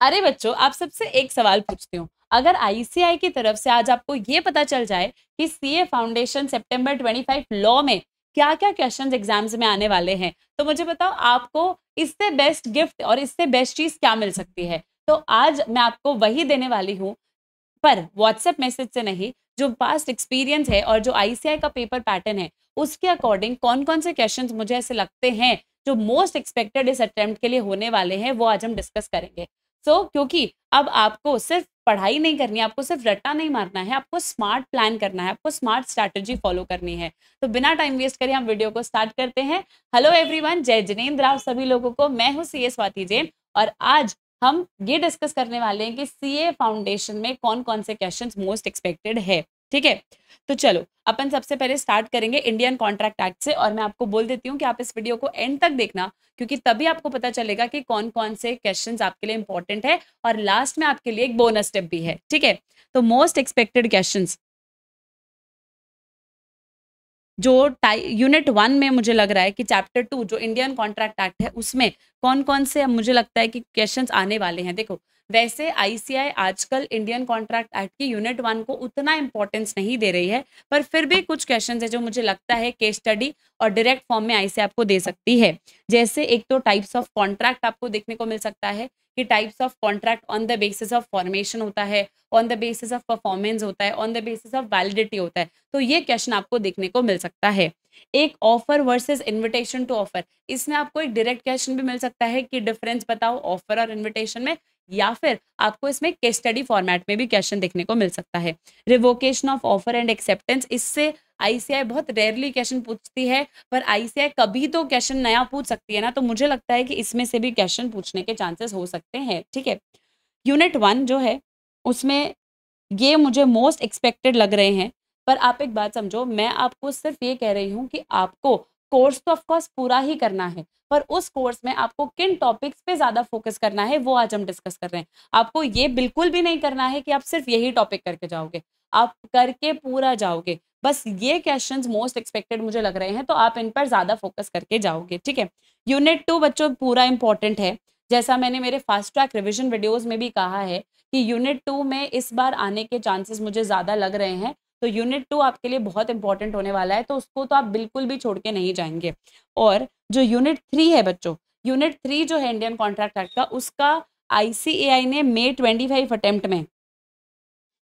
अरे बच्चों, आप सबसे एक सवाल पूछती हूँ। अगर आईसीआई की तरफ से आज आपको ये पता चल जाए कि सीए फाउंडेशन सितंबर 25 लॉ में क्या क्या क्वेश्चंस एग्जाम्स में आने वाले हैं, तो मुझे बताओ आपको इससे बेस्ट गिफ्ट और इससे बेस्ट चीज क्या मिल सकती है। तो आज मैं आपको वही देने वाली हूँ, पर व्हाट्सएप मैसेज से नहीं। जो पास्ट एक्सपीरियंस है और जो आईसीआई का पेपर पैटर्न है उसके अकॉर्डिंग कौन कौन से क्वेश्चंस मुझे ऐसे लगते हैं जो मोस्ट एक्सपेक्टेड इस अटेम्प्ट के लिए होने वाले हैं, वो आज हम डिस्कस करेंगे। क्योंकि अब आपको सिर्फ पढ़ाई नहीं करनी है, आपको सिर्फ रट्टा नहीं मारना है, आपको स्मार्ट प्लान करना है, आपको स्मार्ट स्ट्रैटेजी फॉलो करनी है। तो बिना टाइम वेस्ट करे हम वीडियो को स्टार्ट करते हैं। हेलो एवरीवन, जय जिनेंद्र आप सभी लोगों को। मैं हूँ सीए स्वाति जैन और आज हम ये डिस्कस करने वाले हैं कि सीए फाउंडेशन में कौन कौन से क्वेश्चंस मोस्ट एक्सपेक्टेड है। ठीक है, तो चलो अपन सबसे पहले स्टार्ट करेंगे इंडियन कॉन्ट्रैक्ट एक्ट से। और मैं आपको बोल देती हूँ कि आप इस वीडियो को एंड तक देखना, क्योंकि तभी आपको पता चलेगा कि कौन कौन से क्वेश्चंस आपके लिए इंपॉर्टेंट है और लास्ट में आपके लिए एक बोनस टिप भी है। ठीक है, तो मोस्ट एक्सपेक्टेड क्वेश्चंस जो यूनिट 1 में मुझे लग रहा है कि चैप्टर 2 जो इंडियन कॉन्ट्रैक्ट एक्ट है उसमें कौन कौन से मुझे लगता है कि क्वेश्चंस आने वाले हैं। देखो, वैसे आईसीआई आजकल इंडियन कॉन्ट्रैक्ट एक्ट की यूनिट 1 को उतना इंपॉर्टेंस नहीं दे रही है, पर फिर भी कुछ क्वेश्चंस है जो मुझे लगता है केस स्टडी और डायरेक्ट फॉर्म में आईसीआई आपको दे सकती है। जैसे एक तो टाइप्स ऑफ कॉन्ट्रैक्ट आपको देखने को मिल सकता है कि types of contract on the basis of formation होता है, on the basis of performance होता है, on the basis of validity होता है। तो ये क्वेश्चन आपको देखने को मिल सकता है। एक offer versus invitation to offer, इसमें आपको एक डायरेक्ट क्वेश्चन भी मिल सकता है कि डिफरेंस बताओ ऑफर और इनविटेशन में, या फिर आपको इसमें केस स्टडी फॉर्मेट में भी क्वेश्चन देखने को मिल सकता है। Revocation of offer and acceptance, इससे आईसीआई बहुत रेयरली क्वेश्चन पूछती है, पर आईसीआई कभी तो क्वेश्चन नया पूछ सकती है ना, तो मुझे लगता है कि इसमें से भी क्वेश्चन पूछने के चांसेस हो सकते हैं। ठीक है, यूनिट 1 जो है उसमें ये मुझे मोस्ट एक्सपेक्टेड लग रहे हैं। पर आप एक बात समझो, मैं आपको सिर्फ ये कह रही हूँ कि आपको कोर्स तो ऑफ कोर्स पूरा ही करना है, पर उस कोर्स में आपको किन टॉपिक्स पे ज्यादा फोकस करना है वो आज हम डिस्कस कर रहे हैं। आपको ये बिल्कुल भी नहीं करना है कि आप सिर्फ यही टॉपिक करके जाओगे, आप करके पूरा जाओगे। बस ये क्वेश्चंस मोस्ट एक्सपेक्टेड मुझे लग रहे हैं, तो आप इन पर ज्यादा फोकस करके जाओगे। ठीक है, यूनिट 2 बच्चों पूरा इंपॉर्टेंट है। जैसा मैंने मेरे फास्ट ट्रैक रिविजन वीडियोज में भी कहा है कि यूनिट 2 में इस बार आने के चांसेस मुझे ज्यादा लग रहे हैं। तो यूनिट 2 आपके लिए बहुत इंपॉर्टेंट होने वाला है, तो उसको तो आप बिल्कुल भी छोड़ के नहीं जाएंगे। और जो यूनिट 3 है बच्चों, यूनिट 3 जो है इंडियन कॉन्ट्रैक्ट एक्ट का, उसका आईसीएआई ने May 25 अटेम्प्ट में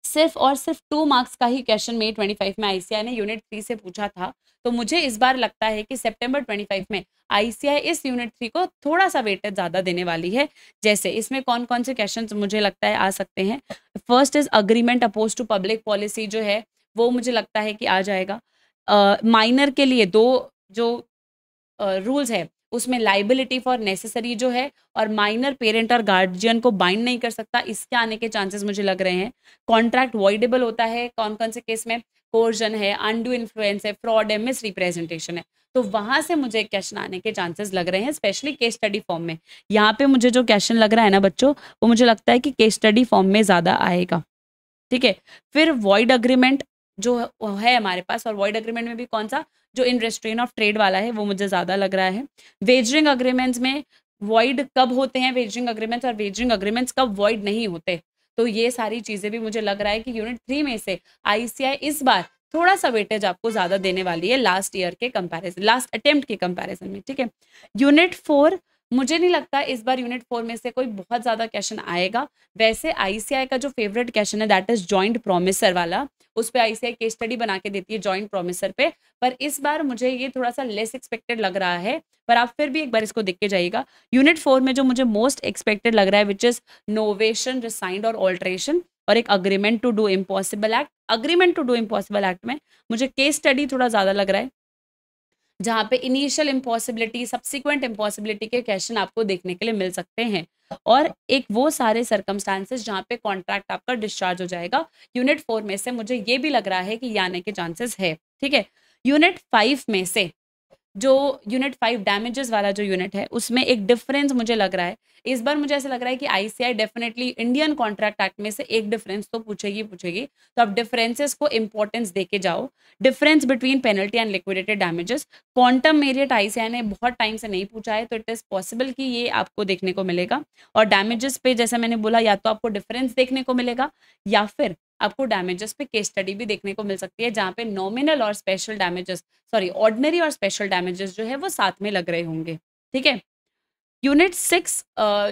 सिर्फ और सिर्फ 2 मार्क्स का ही क्वेश्चन May 25 में आईसीआई ने यूनिट 3 से पूछा था। तो मुझे इस बार लगता है कि सितंबर 25 में आईसीआई इस यूनिट 3 को थोड़ा सा वेटेज ज्यादा देने वाली है। जैसे इसमें कौन कौन से क्वेश्चंस मुझे लगता है आ सकते हैं। First is agreement oppose to public policy, जो है वो मुझे लगता है कि आ जाएगा। माइनर के लिए 2 जो रूल्स है उसमें लाइबिलिटी फॉर नेसेसरी जो है, और माइनर पेरेंट और गार्जियन को बाइंड नहीं कर सकता, इसके आने के चांसेस मुझे लग रहे हैं। कॉन्ट्रैक्ट वॉइडेबल होता है कौन कौन से केस में, कोर्जन है, अनडू इन्फ्लुएंस है, फ्रॉड है, मिस रिप्रेजेंटेशन है। तो वहां से मुझे क्वेश्चन आने के चांसेस लग रहे हैं, स्पेशली केस स्टडी फॉर्म में। यहाँ पे मुझे जो क्वेश्चन लग रहा है ना बच्चों, वो मुझे लगता है कि केस स्टडी फॉर्म में ज्यादा आएगा। ठीक है, फिर वॉइड अग्रीमेंट जो है हमारे पास, और वॉइड अग्रीमेंट में भी कौन सा, जो इन रेस्ट्रेन ऑफ ट्रेड वाला है, वो मुझे ज्यादा लग रहा है। वेजरिंग अग्रीमेंट्स में वॉइड कब होते हैं वेजरिंग अग्रीमेंट्स, और वेजरिंग अग्रीमेंट्स कब वॉइड नहीं होते, तो ये सारी चीजें भी मुझे लग रहा है कि यूनिट 3 में से आईसीआई इस बार थोड़ा सा वेटेज आपको ज्यादा देने वाली है लास्ट ईयर के कंपैरिजन, लास्ट अटेम्प्ट के कंपैरिजन में। ठीक है, यूनिट 4 मुझे नहीं लगता इस बार यूनिट 4 में से कोई बहुत ज्यादा क्वेश्चन आएगा। वैसे आईसीआई का जो फेवरेट क्वेश्चन है दैट इज जॉइंट प्रोमिसर वाला, उस पे आईसीआई केस स्टडी बना के देती है जॉइंट प्रोमिसर पे, पर इस बार मुझे ये थोड़ा सा लेस एक्सपेक्टेड लग रहा है। पर आप फिर भी एक बार इसको देख के जाइएगा। यूनिट 4 में जो मुझे मोस्ट एक्सपेक्टेड लग रहा है विच इज नोवेशन, रिसाइंड और ऑल्ट्रेशन, और एक agreement to do impossible act. Agreement to do impossible act में मुझे केस स्टडी थोड़ा ज्यादा लग रहा है, जहाँ पे इनिशियल इम्पॉसिबिलिटी, सब्सिक्वेंट इम्पॉसिबिलिटी के क्वेश्चन आपको देखने के लिए मिल सकते हैं, और एक वो सारे सर्कमस्टांसेस जहाँ पे कॉन्ट्रैक्ट आपका डिस्चार्ज हो जाएगा। यूनिट 4 में से मुझे ये भी लग रहा है कि ये आने के चांसेस है। ठीक है, यूनिट 5 में से जो यूनिट 5 डैमेजेस वाला जो यूनिट है उसमें एक डिफरेंस मुझे लग रहा है, इस बार मुझे ऐसा लग रहा है कि ICI definitely Indian contract act में से एक डिफरेंस तो पूछेगी, तो आप डिफरेंसेस को इंपॉर्टेंस देके जाओ। Difference between penalty and liquidated damages, quantum merit ICI ने बहुत टाइम से नहीं पूछा है, तो इट इज पॉसिबल कि ये आपको देखने को मिलेगा। और डैमेजेस पे जैसे मैंने बोला, या तो आपको डिफरेंस देखने को मिलेगा या फिर आपको डैमेजेस पे केस स्टडी भी देखने को मिल सकती है, जहाँ पे नॉमिनल और स्पेशल डैमेजेस, सॉरी ऑर्डिनरी और स्पेशल डैमेजेस जो है वो साथ में लग रहे होंगे। ठीक है। यूनिट 6,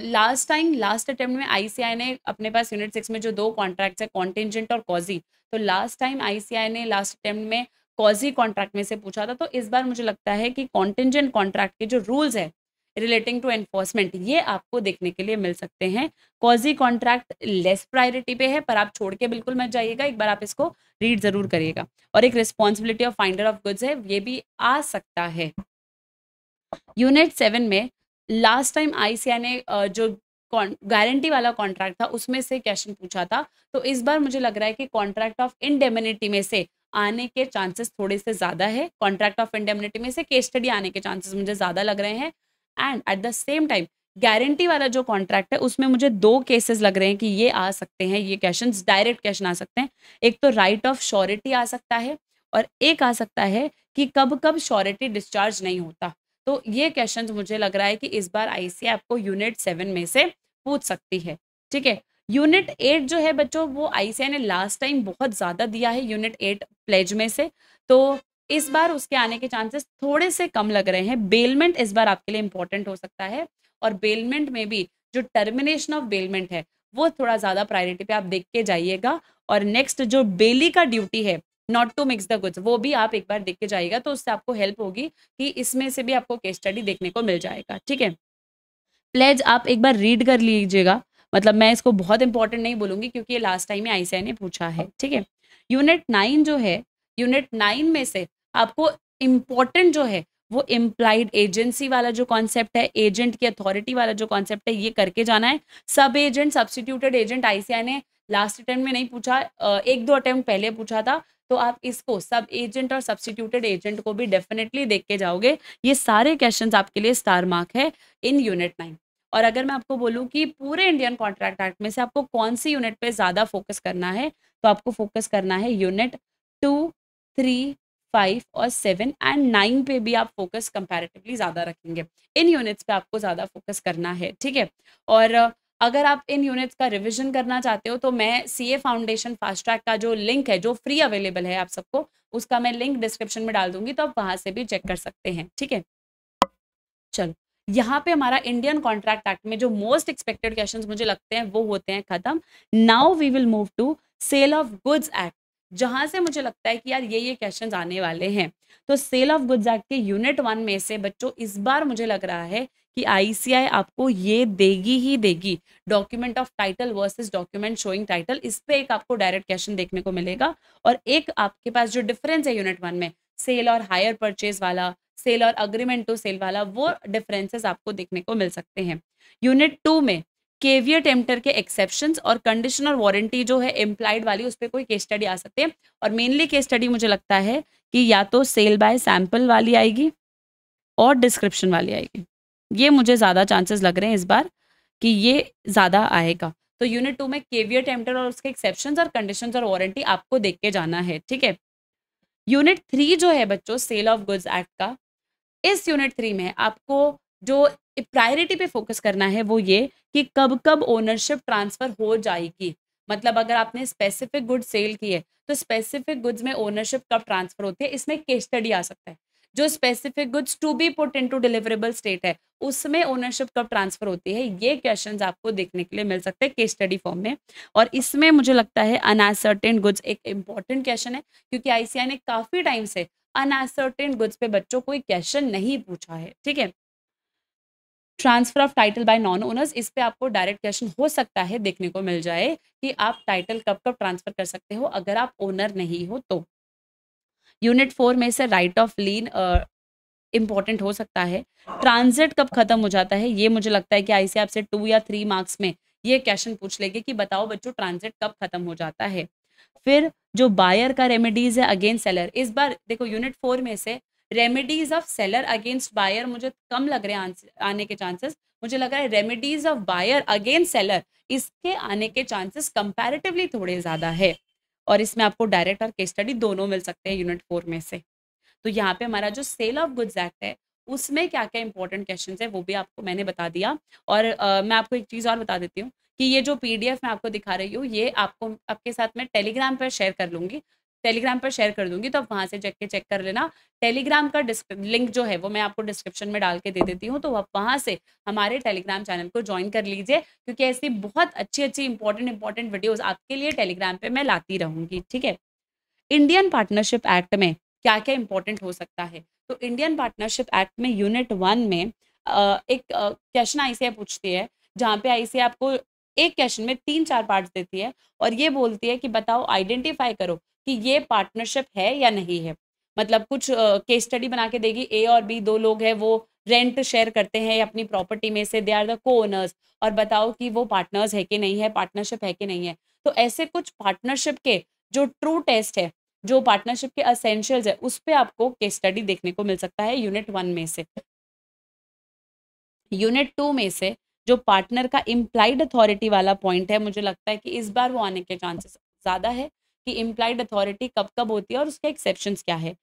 लास्ट अटेम्प्ट में आईसीआई ने अपने पास यूनिट 6 में जो 2 कॉन्ट्रैक्ट्स है, कॉन्टिंजेंट और कॉजी, तो लास्ट टाइम आईसीआई ने लास्ट अटेम्प्ट में कॉजी कॉन्ट्रैक्ट में से पूछा था, तो इस बार मुझे लगता है कि कॉन्टिंजेंट कॉन्ट्रैक्ट के जो रूल्स है रिलेटिंग टू एनफोर्समेंट, ये आपको देखने के लिए मिल सकते हैं। कॉजी कॉन्ट्रैक्ट लेस प्रायोरिटी पे है, पर आप छोड़ के बिल्कुल मत जाइएगा, एक बार आप इसको रीड जरूर करिएगा। और एक responsibility of finder of goods है, ये भी आ सकता है। यूनिट 7 में लास्ट टाइम आईसीआई ने जो गारंटी वाला कॉन्ट्रैक्ट था उसमें से क्वेश्चन पूछा था, तो इस बार मुझे लग रहा है कि कॉन्ट्रैक्ट ऑफ इंडेमनिटी में से आने के चांसेस थोड़े से ज़्यादा है। कॉन्ट्रैक्ट ऑफ इंडेमनिटी में से केस स्टडी आने के चांसेस मुझे ज़्यादा लग रहे हैं। And at the same time guarantee वाला जो कॉन्ट्रैक्ट है उसमें मुझे 2 केसेस लग रहे हैं कि ये आ सकते हैं, ये क्वेश्चंस डायरेक्ट क्वेश्चन आ सकते हैं। एक तो राइट ऑफ श्योरिटी आ सकता है, और एक आ सकता है कि कब कब श्योरिटी डिस्चार्ज नहीं होता। तो ये क्वेश्चंस मुझे लग रहा है कि इस बार आईसीआई आपको यूनिट 7 में से पूछ सकती है। ठीक है। यूनिट 8 जो है बच्चों, वो आईसीआई ने लास्ट टाइम बहुत ज़्यादा दिया है यूनिट 8 प्लेज में से, तो इस बार उसके आने के चांसेस थोड़े से कम लग रहे हैं। बेलमेंट इस बार आपके लिए इंपॉर्टेंट हो सकता है, और बेलमेंट में भी जो टर्मिनेशन ऑफ बेलमेंट है वो थोड़ा ज़्यादा प्रायोरिटी पे आप देख के जाइएगा। और नेक्स्ट जो बेली का ड्यूटी है, not to mix the goods, वो भी आप एक बार देख के जाइएगा, तो उससे आपको हेल्प होगी कि इसमें से भी आपको केस स्टडी देखने को मिल जाएगा। ठीक है। प्लेज आप एक बार रीड कर लीजिएगा, मतलब मैं इसको बहुत इंपॉर्टेंट नहीं बोलूंगी क्योंकि ये लास्ट टाइम में आईसीआई ने पूछा है। ठीक है। यूनिट 9 जो है, यूनिट 9 में से आपको इम्पॉर्टेंट जो है वो इम्प्लाइड एजेंसी वाला जो कॉन्सेप्ट है, एजेंट की अथॉरिटी वाला जो कॉन्सेप्ट है, ये करके जाना है। सब एजेंट, सब्स्टिट्यूटेड एजेंट आईसीआई ने लास्ट अटेम्प्ट में नहीं पूछा, 1-2 अटेम्प्ट पहले पूछा था, तो आप इसको सब एजेंट और सब्स्टिट्यूटेड एजेंट को भी डेफिनेटली देख के जाओगे। ये सारे क्वेश्चंस आपके लिए स्टार मार्क है इन यूनिट 9। और अगर मैं आपको बोलूँ कि पूरे इंडियन कॉन्ट्रैक्ट एक्ट में से आपको कौन सी यूनिट पे ज़्यादा फोकस करना है, तो आपको फोकस करना है यूनिट 2, 3, 5 और 7 एंड 9 पे भी आप फोकस कंपैरेटिवली ज़्यादा रखेंगे। इन यूनिट्स पे आपको ज़्यादा फोकस करना है। ठीक है। और अगर आप इन यूनिट्स का रिविजन करना चाहते हो, तो मैं सीए फाउंडेशन फास्ट ट्रैक का जो लिंक है, जो फ्री अवेलेबल है आप सबको, उसका मैं लिंक डिस्क्रिप्शन में डाल दूंगी, तो आप वहाँ से भी चेक कर सकते हैं। ठीक है। चलो, यहाँ पे हमारा इंडियन कॉन्ट्रैक्ट एक्ट में जो मोस्ट एक्सपेक्टेड क्वेश्चंस मुझे लगते हैं वो होते हैं खत्म। Now we will move to sale of goods act, जहां से मुझे लगता है कि यार ये क्वेश्चंस आने वाले हैं। तो सेल ऑफ गुड्स एक्ट के यूनिट 1 में से बच्चों इस बार मुझे लग रहा है कि आईसीआई आपको ये देगी ही देगी, document of title versus document showing title, इस पे एक आपको डायरेक्ट क्वेश्चन देखने को मिलेगा। और एक आपके पास जो डिफरेंस है यूनिट 1 में, सेल और हायर परचेज वाला, सेल और अग्रीमेंट टू सेल वाला, वो डिफरेंसेस आपको देखने को मिल सकते हैं। यूनिट 2 में केवियट टेम्पटर के एक्सेप्शंस और कंडीशन और वारंटी जो है इम्प्लाइड वाली, उस पर कोई केस स्टडी आ सकती है। और मेनली केस स्टडी मुझे लगता है कि या तो सेल बाय सैंपल वाली आएगी और डिस्क्रिप्शन वाली आएगी। ये मुझे ज़्यादा चांसेस लग रहे हैं इस बार कि ये ज़्यादा आएगा। तो यूनिट 2 में केवियट टेम्पटर और उसके एक्सेप्शंस और कंडीशंस और वारंटी आपको देख के जाना है। ठीक है। यूनिट 3 जो है बच्चों सेल ऑफ गुड्स एक्ट का, इस यूनिट 3 में आपको जो प्रायोरिटी पे फोकस करना है वो ये कि कब कब ओनरशिप ट्रांसफर हो जाएगी। मतलब अगर आपने स्पेसिफिक गुड्स सेल की है, तो स्पेसिफिक गुड्स में ओनरशिप कब ट्रांसफर होती है, इसमें केस स्टडी आ सकता है। जो specific goods to be put into deliverable state है, उसमें ओनरशिप कब ट्रांसफर होती है, ये क्वेश्चंस आपको देखने के लिए मिल सकते हैं केस स्टडी फॉर्म में। और इसमें मुझे लगता है अनसर्टेन गुड्स एक इंपॉर्टेंट क्वेश्चन है, क्योंकि आईसीआई ने काफी टाइम से अनसर्टेन गुड्स पे बच्चों कोई क्वेश्चन नहीं पूछा है। ठीक है। Transfer of title by non owners, इस पे आपको डायरेक्ट क्वेश्चन हो सकता है देखने को मिल जाए कि आप टाइटल कब कब ट्रांसफर कर सकते हो अगर आप ओनर नहीं हो तो। यूनिट 4 में से राइट ऑफ लीन इंपॉर्टेंट हो सकता है। ट्रांजिट कब खत्म हो जाता है, ये मुझे लगता है कि आईसीआई आपसे 2 या 3 मार्क्स में ये क्वेश्चन पूछ लेगी कि बताओ बच्चों ट्रांजिट कब खत्म हो जाता है। फिर जो बायर का रेमेडीज है अगेंस्ट सेलर, इस बार देखो यूनिट 4 में से remedies of seller against buyer मुझे कम लग रहे हैं आने के चांसेस। मुझे लग रहा है remedies of buyer against seller, इसके आने के चांसेस कंपैरेटिवली थोड़े ज़्यादा है। और इसमें आपको डायरेक्ट और केस स्टडी दोनों मिल सकते हैं यूनिट 4 में से। तो यहाँ पे हमारा जो सेल ऑफ गुड्स एक्ट है, उसमें क्या-क्या इंपॉर्टेंट क्वेश्चंस है वो भी आपको मैंने बता दिया। और मैं आपको एक चीज़ और बता देती हूँ कि ये जो पीडीएफ मैं आपको दिखा रही हूँ, ये आपको आपके साथ मैं टेलीग्राम पर शेयर कर लूँगी। टेलीग्राम पर शेयर कर दूँगी, तो आप वहाँ से जाके चेक कर लेना। टेलीग्राम का लिंक जो है वो मैं आपको डिस्क्रिप्शन में डाल के दे देती हूँ, तो आप वहाँ से हमारे टेलीग्राम चैनल को जॉइन कर लीजिए, क्योंकि ऐसी बहुत अच्छी-अच्छी इंपॉर्टेंट वीडियोज़ आपके लिए टेलीग्राम पे मैं लाती रहूँगी, ठीक है? इंडियन पार्टनरशिप एक्ट में क्या-क्या इंपॉर्टेंट हो सकता है? तो इंडियन पार्टनरशिप एक्ट में यूनिट 1 में एक क्वेश्चन आईसीएआई पूछती है, जहाँ पे आईसीएआई आपको एक क्वेश्चन में 3-4 पार्ट्स देती है और ये बोलती है कि बताओ, आइडेंटिफाई करो कि ये पार्टनरशिप है या नहीं है। मतलब कुछ केस स्टडी बना के देगी, ए और बी 2 लोग हैं, वो रेंट शेयर करते हैं अपनी प्रॉपर्टी में से, दे आर द को-ओनर्स, और बताओ कि वो पार्टनर्स है कि नहीं है, पार्टनरशिप है कि नहीं है। तो ऐसे कुछ पार्टनरशिप के जो ट्रू टेस्ट है, जो पार्टनरशिप के एसेंशियल्स है, उस पे आपको केस स्टडी देखने को मिल सकता है यूनिट 1 में से। यूनिट 2 में से जो पार्टनर का इम्प्लाइड अथॉरिटी वाला पॉइंट है, मुझे लगता है कि इस बार वो आने के चांसेस ज़्यादा है कि इम्प्लाइड अथॉरिटी कब-कब होती है और उसके एक्सेप्शंस क्या है।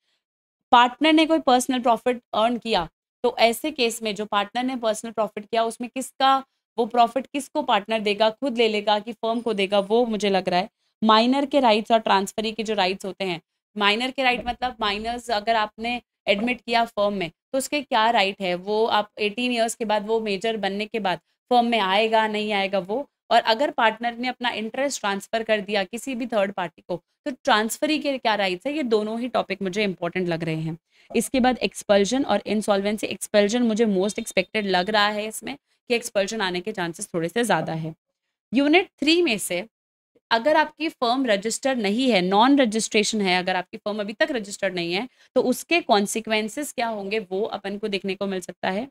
पार्टनर ने कोई पर्सनल प्रॉफिट अर्न किया, तो ऐसे केस में जो पार्टनर ने पर्सनल प्रॉफिट किया, उसमें किसका वो प्रॉफिट किसको पार्टनर देगा, खुद ले लेगा कि फर्म को देगा, वो मुझे लग रहा है। माइनर के राइट्स और ट्रांसफरी के जो राइट्स होते हैं, माइनर के राइट मतलब माइनर्स अगर आपने एडमिट किया फर्म में, तो उसके क्या राइट है, वो आप 18 ईयर्स के बाद, वो मेजर बनने के बाद फर्म में आएगा, नहीं आएगा वो। और अगर पार्टनर ने अपना इंटरेस्ट ट्रांसफर कर दिया किसी भी थर्ड पार्टी को, तो ट्रांसफरी के क्या राइट्स है, ये दोनों ही टॉपिक मुझे इंपॉर्टेंट लग रहे हैं। इसके बाद एक्सपल्जन और इंसॉल्वेंसी। एक्सपल्जन मुझे मोस्ट एक्सपेक्टेड लग रहा है इसमें, कि एक्सपल्जन आने के चांसेस थोड़े से ज़्यादा है। यूनिट 3 में से अगर आपकी फर्म रजिस्टर्ड नहीं है, नॉन रजिस्ट्रेशन है, अगर आपकी फर्म अभी तक रजिस्टर्ड नहीं है, तो उसके कॉन्सिक्वेंसेस क्या होंगे, वो अपन को देखने को मिल सकता है।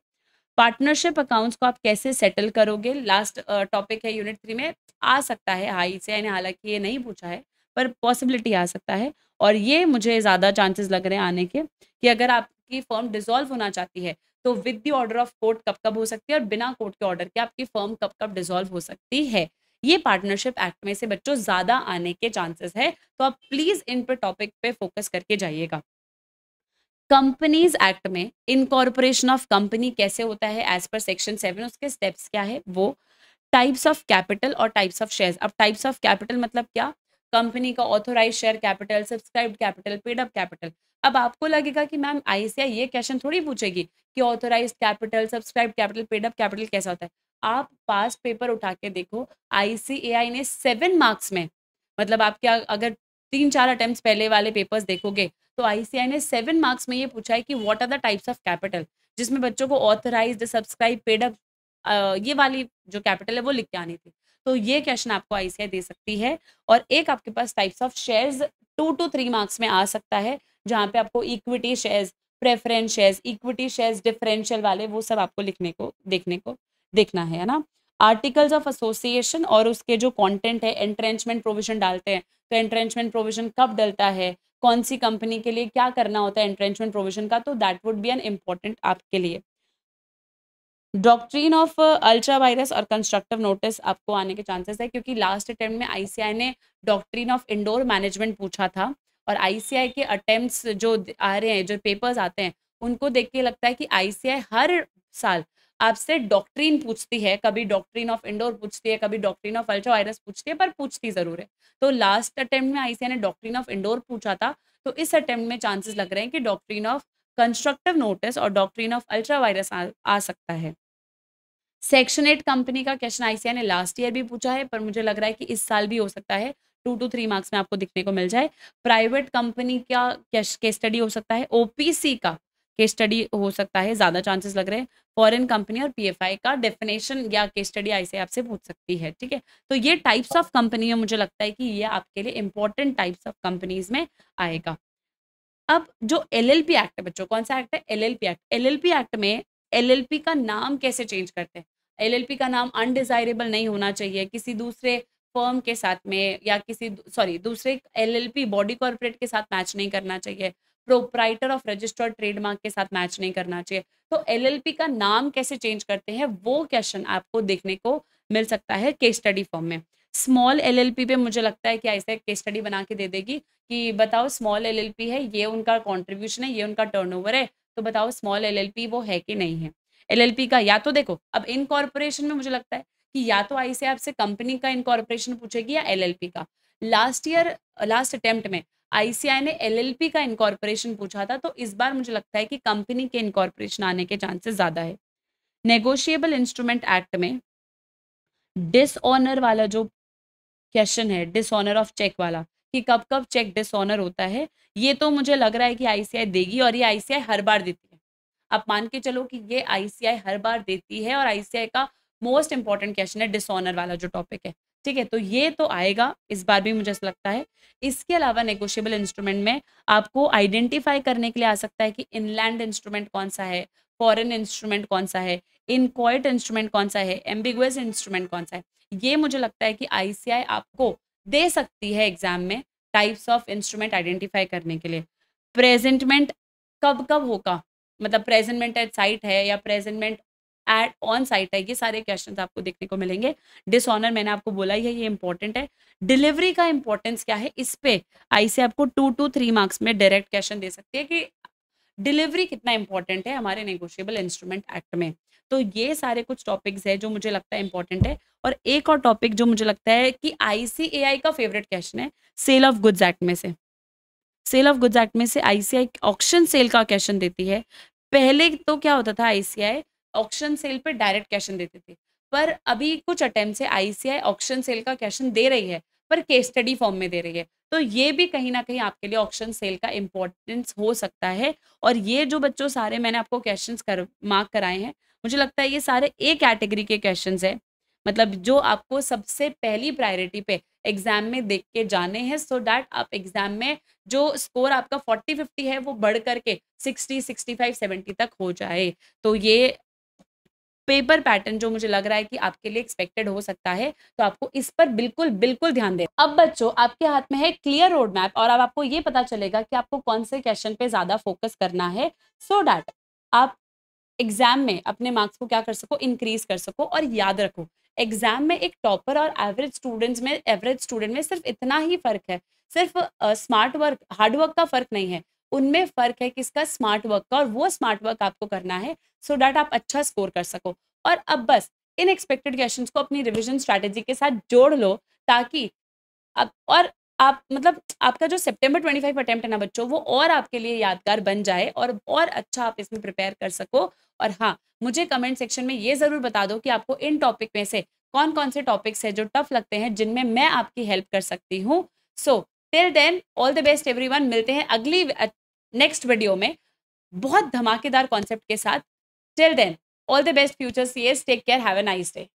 पार्टनरशिप अकाउंट्स को आप कैसे सेटल करोगे, लास्ट टॉपिक है यूनिट 3 में। आ सकता है आईसीएआई ने हालाँकि ये नहीं पूछा है, पर पॉसिबिलिटी आ सकता है, और ये मुझे ज़्यादा चांसेस लग रहे हैं आने के, कि अगर आपकी फर्म डिसॉल्व होना चाहती है, तो with the order of court कब-कब हो सकती है, और बिना कोर्ट के ऑर्डर के आपकी फर्म कब-कब डिसॉल्व हो सकती है। ये पार्टनरशिप एक्ट में से बच्चों ज़्यादा आने के चांसेस है, तो आप प्लीज़ इन पे टॉपिक पे फोकस करके जाइएगा। कंपनीज एक्ट में इनकॉर्पोरेशन ऑफ कंपनी कैसे होता है एज पर सेक्शन 7, उसके स्टेप्स क्या है वो। टाइप्स ऑफ कैपिटल और टाइप्स ऑफ शेयर्स। अब टाइप्स ऑफ कैपिटल मतलब क्या, कंपनी का authorise share capital, subscribed capital, paid up capital. अब आपको लगेगा कि मैम आईसीआई ये क्वेश्चन थोड़ी पूछेगी कि authorise capital, subscribed capital, paid up capital कैसा होता है। आप पास्ट पेपर उठा के देखो, आईसीएआई ने 7 मार्क्स में, मतलब आपके अगर 3-4 अटेम्प्ट्स पहले वाले पेपर्स देखोगे, तो आईसीआई ने 7 मार्क्स में ये पूछा है कि what are the types of capital, जिसमें बच्चों को ऑथराइज्ड, सब्सक्राइब, पेड अप, ये वाली जो कैपिटल है वो लिख के आनी थी। तो ये क्वेश्चन आपको आईसीआई दे सकती है। और एक आपके पास types of shares 2 to 3 marks में आ सकता है, जहाँ पे आपको equity shares, preference shares, equity shares differential वाले, वो सब आपको लिखने को देखना है ना। आर्टिकल्स ऑफ एसोसिएशन और उसके जो कंटेंट है, एंट्रेंचमेंट प्रोविजन डालते हैं, तो एंट्रेंचमेंट प्रोविजन कब डलता है, कौन सी कंपनी के लिए क्या करना होता है एंट्रेंचमेंट प्रोविजन का, तो that would be an important आपके लिए। डॉक्ट्रिन ऑफ अल्ट्रा वायरस और कंस्ट्रक्टिव नोटिस आपको आने के चांसेस है, क्योंकि लास्ट अटेम्प्ट में आईसीआई ने डॉक्ट्रिन ऑफ इंडोर मैनेजमेंट पूछा था, और आईसीआई के अटेम्प्ट्स जो आ रहे हैं, जो पेपर्स आते हैं, उनको देख के लगता है कि आईसीआई हर साल आपसे डॉक्ट्रिन पूछती है, कभी डॉक्ट्रिन ऑफ इंडोर पूछती है, कभी डॉक्ट्रिन ऑफ अल्ट्रा वायरस पूछती है, पर पूछती जरूर है। तो लास्ट अटेम्प्ट में आईसीआई ने डॉक्ट्रिन ऑफ इंडोर पूछा था, तो इस अटेम्प्ट में चांसेस लग रहे हैं कि डॉक्ट्रिन ऑफ कंस्ट्रक्टिव नोटिस और डॉक्ट्रिन ऑफ अल्ट्रा वायरस आ सकता है। सेक्शन 8 कंपनी का क्वेश्चन आईसीआई ने लास्ट ईयर भी पूछा है, पर मुझे लग रहा है कि इस साल भी हो सकता है, 2 to 3 मार्क्स में आपको दिखने को मिल जाए। प्राइवेट कंपनी का केस स्टडी हो सकता है, ओपीसी का केस स्टडी हो सकता है, ज़्यादा चांसेस लग रहे हैं। फॉरेन कंपनी और पीएफआई का डेफिनेशन या केस स्टडी आईसीआई आपसे पूछ सकती है, ठीक है। तो ये टाइप्स ऑफ कंपनी में मुझे लगता है कि ये आपके लिए इंपॉर्टेंट टाइप्स ऑफ कंपनीज में आएगा। अब जो एलएलपी एक्ट है बच्चों, कौन सा एक्ट है, एलएलपी एक्ट। एलएलपी एक्ट में एलएलपी का नाम कैसे चेंज करते हैं, एलएलपी का नाम अनडिजायरेबल नहीं होना चाहिए, किसी दूसरे फर्म के साथ में या दूसरे एलएलपी बॉडी कॉर्पोरेट के साथ मैच नहीं करना चाहिए। प्रोप्राइटर ऑफ रजिस्टर्ड ट्रेडमार्क के साथ मैच नहीं करना चाहिए। तो एलएलपी का नाम कैसे चेंज करते हैं वो क्वेश्चन आपको देखने को मिल सकता है केस स्टडी फॉर्म में। स्मॉल एलएलपी पे मुझे लगता है कि ऐसे केस स्टडी बना के दे देगी कि बताओ स्मॉल एलएलपी है, ये उनका कंट्रीब्यूशन है, ये उनका टर्नओवर है, तो बताओ स्मॉल एलएलपी वो है कि नहीं है। एलएलपी का या तो देखो, अब इनकॉर्पोरेशन में मुझे लगता है कि या तो आईसीएआई आपसे कंपनी का इनकॉर्पोरेशन पूछेगी या एलएलपी का। लास्ट अटेम्प्ट में आईसीएआई ने एलएलपी का इनकॉर्पोरेशन पूछा था, तो इस बार मुझे लगता है कि कंपनी के इनकॉर्पोरेशन आने के चांसेस ज्यादा है। नेगोशिएबल इंस्ट्रूमेंट एक्ट में डिसऑनर वाला जो क्वेश्चन है, डिसऑनर ऑफ चेक वाला, कि कब कब चेक डिसऑनर होता है, ये तो मुझे लग रहा है कि आईसीआई देगी और ये आईसीआई हर बार देती है। आप मान के चलो कि ये आईसीआई हर बार देती है और आईसीआई का मोस्ट इंपॉर्टेंट क्वेश्चन है डिसऑनर वाला जो टॉपिक है। ठीक है, तो ये तो आएगा इस बार भी मुझे ऐसा लगता है। इसके अलावा नेगोशिएबल इंस्ट्रूमेंट में आपको आइडेंटिफाई करने के लिए आ सकता है कि इनलैंड इंस्ट्रूमेंट कौन सा है, फॉरेन इंस्ट्रूमेंट कौन सा है, इनकॉइट इंस्ट्रूमेंट कौन सा है, एम्बिगुअस इंस्ट्रूमेंट कौन सा है। ये मुझे लगता है कि आईसीआई आपको दे सकती है एग्जाम में टाइप्स ऑफ इंस्ट्रूमेंट आइडेंटिफाई करने के लिए। प्रेजेंटमेंट कब कब होगा, मतलब प्रेजेंटमेंट एट साइट है या प्रेजेंटमेंट एट ऑन साइट है, ये सारे क्वेश्चंस आपको देखने को मिलेंगे। डिसऑनर मैंने आपको बोला ही है, ये इंपॉर्टेंट है। डिलीवरी का इंपॉर्टेंस क्या है, इस पे आईसीआई आपको 2 to 3 मार्क्स में डायरेक्ट क्वेश्चन दे सकती है कि डिलीवरी कितना इंपॉर्टेंट है हमारे नेगोशिएबल इंस्ट्रूमेंट एक्ट में। तो ये सारे कुछ टॉपिक्स है जो मुझे लगता है इंपॉर्टेंट है। और एक और टॉपिक जो मुझे लगता है कि आईसीएआई का फेवरेट क्वेश्चन है, सेल ऑफ गुड्स एक्ट में से। सेल ऑफ गुड्स एक्ट में से आईसीआई ऑक्शन सेल का क्वेश्चन देती है। पहले तो क्या होता था, आईसीआई ऑक्शन सेल पे डायरेक्ट क्वेश्चन देते थे, पर अभी कुछ अटेम्प्ट से आईसीआई ऑक्शन सेल का क्वेश्चन दे रही है, पर केस स्टडी फॉर्म में दे रही है। तो ये भी कहीं ना कहीं आपके लिए ऑक्शन सेल का इंपॉर्टेंस हो सकता है। और ये जो बच्चों सारे मैंने आपको क्वेश्चंस मार्क कराए हैं, मुझे लगता है ये सारे ए कैटेगरी के क्वेश्चंस है, मतलब जो आपको सबसे पहली प्रायोरिटी पे एग्जाम में देख के जाने हैं, सो दैट आप एग्जाम में जो स्कोर आपका 40-50 है वो बढ़ करके 60-65-70 तक हो जाए। तो ये पेपर पैटर्न जो मुझे लग रहा है कि आपके लिए एक्सपेक्टेड हो सकता है, तो आपको इस पर बिल्कुल बिल्कुल ध्यान दें। अब बच्चों आपके हाथ में है क्लियर रोड मैप, और अब आपको ये पता चलेगा कि आपको कौन से क्वेश्चन पे ज्यादा फोकस करना है, सो दैट आप एग्जाम में अपने मार्क्स को क्या कर सको, इंक्रीज कर सको। और याद रखो, एग्जाम में एक टॉपर और एवरेज स्टूडेंट में सिर्फ इतना ही फर्क है, सिर्फ स्मार्ट वर्क हार्ड वर्क का फर्क नहीं है, उनमें फर्क है किसका, स्मार्ट वर्क का। और वो स्मार्ट वर्क आपको करना है सो दैट आप अच्छा स्कोर कर सको। और अब बस इन एक्सपेक्टेड क्वेश्चंस को अपनी रिविजन स्ट्रैटेजी के साथ जोड़ लो, ताकि अब और आप मतलब आपका जो सितंबर 25 अटेम्प्ट है ना बच्चों, वो और आपके लिए यादगार बन जाए और अच्छा आप इसमें प्रिपेयर कर सको। और हाँ, मुझे कमेंट सेक्शन में ये जरूर बता दो कि आपको इन टॉपिक में से कौन कौन से टॉपिक्स है जो टफ लगते हैं, जिनमें मैं आपकी हेल्प कर सकती हूँ। So till then all the best everyone, मिलते हैं अगली नेक्स्ट वीडियो में बहुत धमाकेदार कॉन्सेप्ट के साथ। Till then all the best future CS, take care, have a nice day.